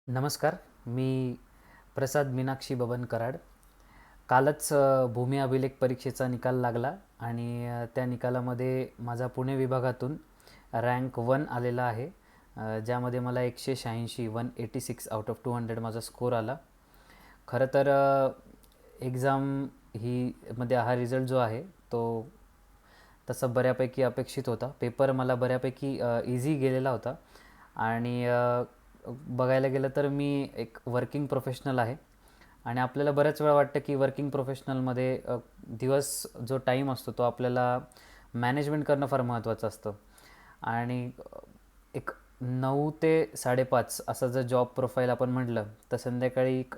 नमस्कार. मी प्रसाद मीनाक्षी बबन कराड. कालच भूमी अभिलेख परीक्षेचा निकाल लागला आणि त्या निकालामध्ये माझा पुणे विभागातून रँक 1 आलेला आहे. ज्यामध्ये मला 186 186 आउट ऑफ 200 माझा स्कोर आला. खरं तर एक्झाम ही मध्ये हा रिझल्ट जो आहे तो तसं बऱ्यापैकी अपेक्षित होता. पेपर मला बऱ्यापैकी इझी गेलेला होता आणि बघायला गेलं तर मी एक वर्किंग प्रोफेशनल आहे आणि आपल्याला बऱ्याच वेळा वाटतं की वर्किंग प्रोफेशनलमध्ये दिवस जो टाईम असतो तो आपल्याला मॅनेजमेंट करणं फार महत्त्वाचं असतं आणि एक 9 ते 5:30 असं जर जॉब प्रोफाईल आपण म्हटलं तर संध्याकाळी एक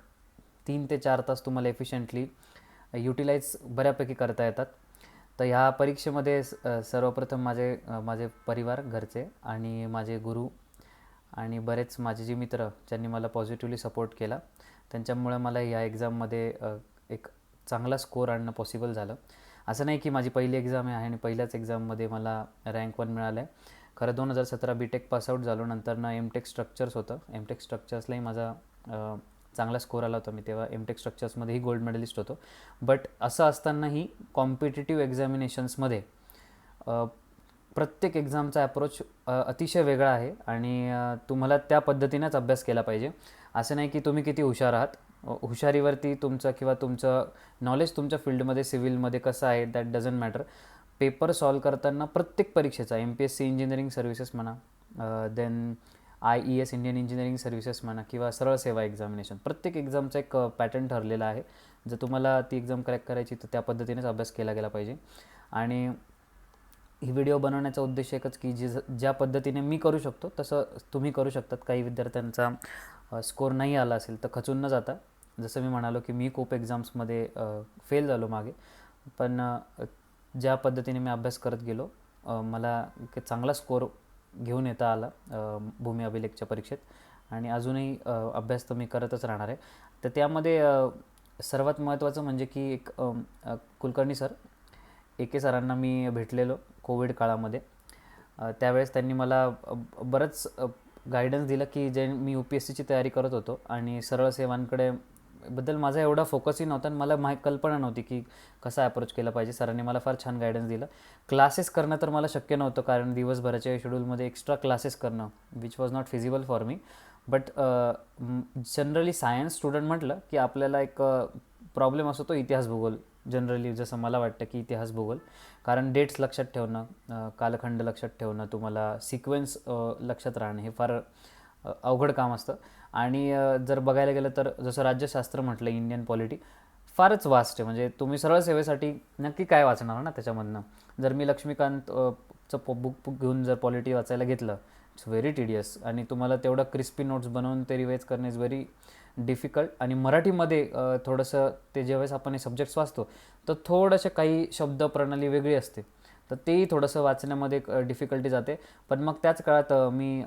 3 ते 4 तास तुम्हाला एफिशियंटली युटिलाइज बऱ्यापैकी करता येतात. तर ह्या परीक्षेमध्ये सर्वप्रथम माझे परिवार घरचे आणि माझे गुरु आणि बरेच माझे जे मित्र ज्यांनी मला पॉझिटिव्हली सपोर्ट केला त्यांच्यामुळे मला ह्या एक्झाममध्ये एक चांगला स्कोअर आणणं पॉसिबल झालं. असं नाही की माझी पहिली एक्झाम आहे आणि पहिल्याच एक्झाममध्ये मला रँक 1 मिळालं आहे. खरं 2017 बी.टेक पासआउट झालो. नंतरनं एम.टेक स्ट्रक्चर्स होतं. एम.टेक स्ट्रक्चर्सलाही माझा चांगला स्कोअर आला होता. मी तेव्हा एम.टेक स्ट्रक्चर्समध्येही गोल्ड मेडलिस्ट होतो. बट असं असतानाही कॉम्पिटिटिव्ह एक्झामिनेशन्समध्ये प्रत्येक एक्झामचा अप्रोच अतिशय वेगळा आहे आणि तुम्हाला त्या पद्धतीनेच अभ्यास केला पाहिजे. असं नाही की तुम्ही किती हुशार आहात. हुशारीवरती तुमचं किंवा तुमचं नॉलेज तुमच्या फील्डमध्ये सिव्हिलमध्ये कसं आहे that doesn't matter. Paper solve करताना प्रत्येक परीक्षेचा एम.पी.एस.सी इंजिनिअरिंग सर्व्हिसेस म्हणा, then IES Indian engineering services म्हणा किंवा सरळ सेवा एक्झामिनेशन, प्रत्येक एक्झामचा एक पॅटर्न ठरलेला आहे. जर तुम्हाला ती एक्झाम क्रॅक करायची तर त्या पद्धतीनेच अभ्यास केला गेला पाहिजे. आणि ही व्हिडिओ बनवण्याचा उद्देश एकच की ज्या पद्धतीने मी करू शकतो तसं तुम्ही करू शकतात. काही विद्यार्थ्यांचा स्कोर नाही आला असेल तर खचून न जाता, जसं मी म्हणालो की मी खूप एक्झाम्समध्ये फेल झालो मागे, पण ज्या पद्धतीने मी अभ्यास करत गेलो मला एक चांगला स्कोर घेऊन येता आला भूमी अभिलेखच्या परीक्षेत आणि अजूनही अभ्यास तर मी करतच राहणार आहे. तर त्यामध्ये सर्वात महत्त्वाचं म्हणजे की एक कुलकर्णी सर, के सरांना मी भेटलेलो कोविड काळामध्ये. त्यावेळेस त्यांनी मला बरंच गायडन्स दिलं की जे मी UPSCची तयारी करत होतो आणि सरळ सेवांकडे बद्दल माझा एवढा फोकसही नव्हता आणि मला कल्पना नव्हती की कसा अप्रोच केला पाहिजे. सरांनी मला फार छान गायडन्स दिलं. क्लासेस करणं तर मला शक्य नव्हतं कारण दिवसभराच्या शेड्यूलमध्ये एक्स्ट्रा क्लासेस करणं which was not feasible for me. But generally science student म्हटलं की आपल्याला एक प्रॉब्लेम असतो तो इतिहास भूगोल. जनरली जसं मला वाटतं की इतिहास भूगोल, कारण डेट्स लक्षात ठेवणं, कालखंड लक्षात ठेवणं, तुम्हाला सिक्वेन्स लक्षात राहणं हे फार अवघड काम असतं. आणि जर बघायला गेलं तर जसं राज्यशास्त्र म्हटलं, इंडियन पॉलिटी फारच वास्ट आहे. म्हणजे तुम्ही सरळ सेवेसाठी नक्की काय वाचणार ना त्याच्यामधनं. जर मी लक्ष्मीकांत चं बुक घेऊन जर पॉलिटी वाचायला घेतलं, इट्स व्हेरी टिडियस आणि तुम्हाला तेवढं क्रिस्पी नोट्स बनवून ते रिवाईज करणे इज व्हेरी डिफिकल्ट. आणि मराठीमध्ये थोडंसं ते ज्यावेळेस आपण हे सब्जेक्ट्स वाचतो तर थोडंसं काही शब्द प्रणाली वेगळी असते, तर तेही थोडंसं वाचण्यामध्ये डिफिकल्टी जाते. पण मग त्याच काळात मी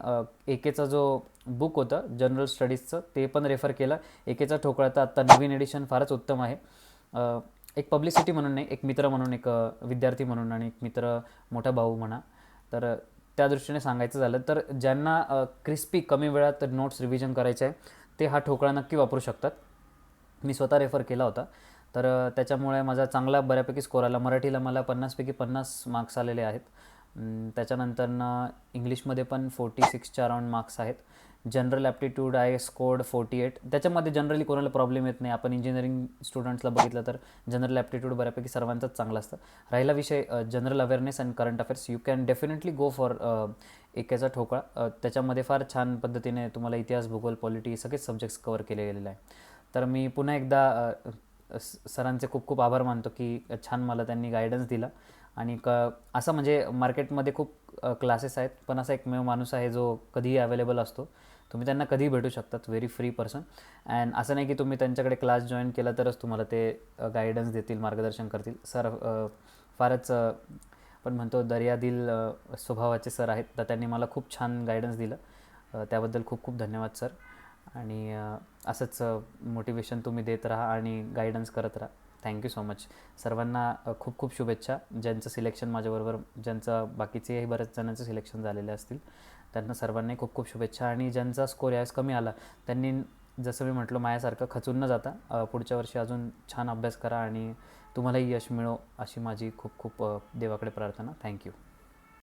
एकेचा जो बुक होतं जनरल स्टडीजचं ते पण रेफर केलं. एकेचा ठोकळा तर आत्ता नवीन एडिशन फारच उत्तम आहे. एक पब्लिसिटी म्हणून नाही, एक मित्र म्हणून, एक विद्यार्थी म्हणून आणि एक मित्र, मोठा भाऊ म्हणा, तर त्या दृष्टीने सांगायचं झालं तर ज्यांना क्रिस्पी कमी वेळात नोट्स रिव्हिजन करायचे आहे ते हा ठोकळा नक्की वापरू शकतात. मी स्वतः रेफर केला होता. तर त्याच्यामुळे माझा चांगला बऱ्यापैकी स्कोर आला. मराठीला मला 50पैकी 50 मार्क्स आलेले आहेत. त्याच्यानंतरनं इंग्लिशमध्ये पण 46च्या अराउंड मार्क्स आहेत. General aptitude I scored 48. त्याच्यामध्ये जनरली कोणाला प्रॉब्लेम येत नाही. आपण इंजिनिअरिंग स्टुडंट्सला बघितलं तर जनरल ॲप्टिट्यूड बऱ्यापैकी सर्वांचाच चांगला असतं. राहिला विषय general awareness and current affairs, you can definitely go for एकेचा ठोकळा. त्याच्यामध्ये फार छान पद्धतीने तुम्हाला इतिहास, भूगोल, पॉलिटी सगळेच सब्जेक्ट्स कवर केले गेलेले आहे. तर मी पुन्हा एकदा सरांचे खूप खूप आभार मानतो की छान मला त्यांनी गायडन्स दिला. आणि असं म्हणजे मार्केटमध्ये खूप क्लासेस आहेत, पण असा एकमेव माणूस आहे जो कधीही अवेलेबल असतो. तुम्ही त्यांना कधीही भेटू शकतात. Very free person. अँड असं नाही की तुम्ही त्यांच्याकडे क्लास जॉईन केला तरच तुम्हाला ते गायडन्स देतील, मार्गदर्शन करतील. सर फारच पण म्हणतो दर्यादिल स्वभावाचे सर आहेत. तर त्यांनी मला खूप छान गायडन्स दिलं. त्याबद्दल खूप खूप धन्यवाद सर. आणि असंच मोटिवेशन तुम्ही देत राहा आणि गायडन्स करत राहा. Thank you so much. सर्वांना खूप खूप शुभेच्छा. ज्यांचं सिलेक्शन माझ्याबरोबर, ज्यांचं बाकीचेही बऱ्याच जणांचं सिलेक्शन झालेले असतील, त्यांना सर्वांनी खूप खूप शुभेच्छा. आणि ज्यांचा स्कोर यावेळेस कमी आला त्यांनी जसं मी म्हटलं माझ्यासारखं खचून न जाता पुढच्या वर्षी अजून छान अभ्यास करा आणि तुम्हालाही यश मिळो अशी माझी खूप खूप देवाकडे प्रार्थना. थँक्यू.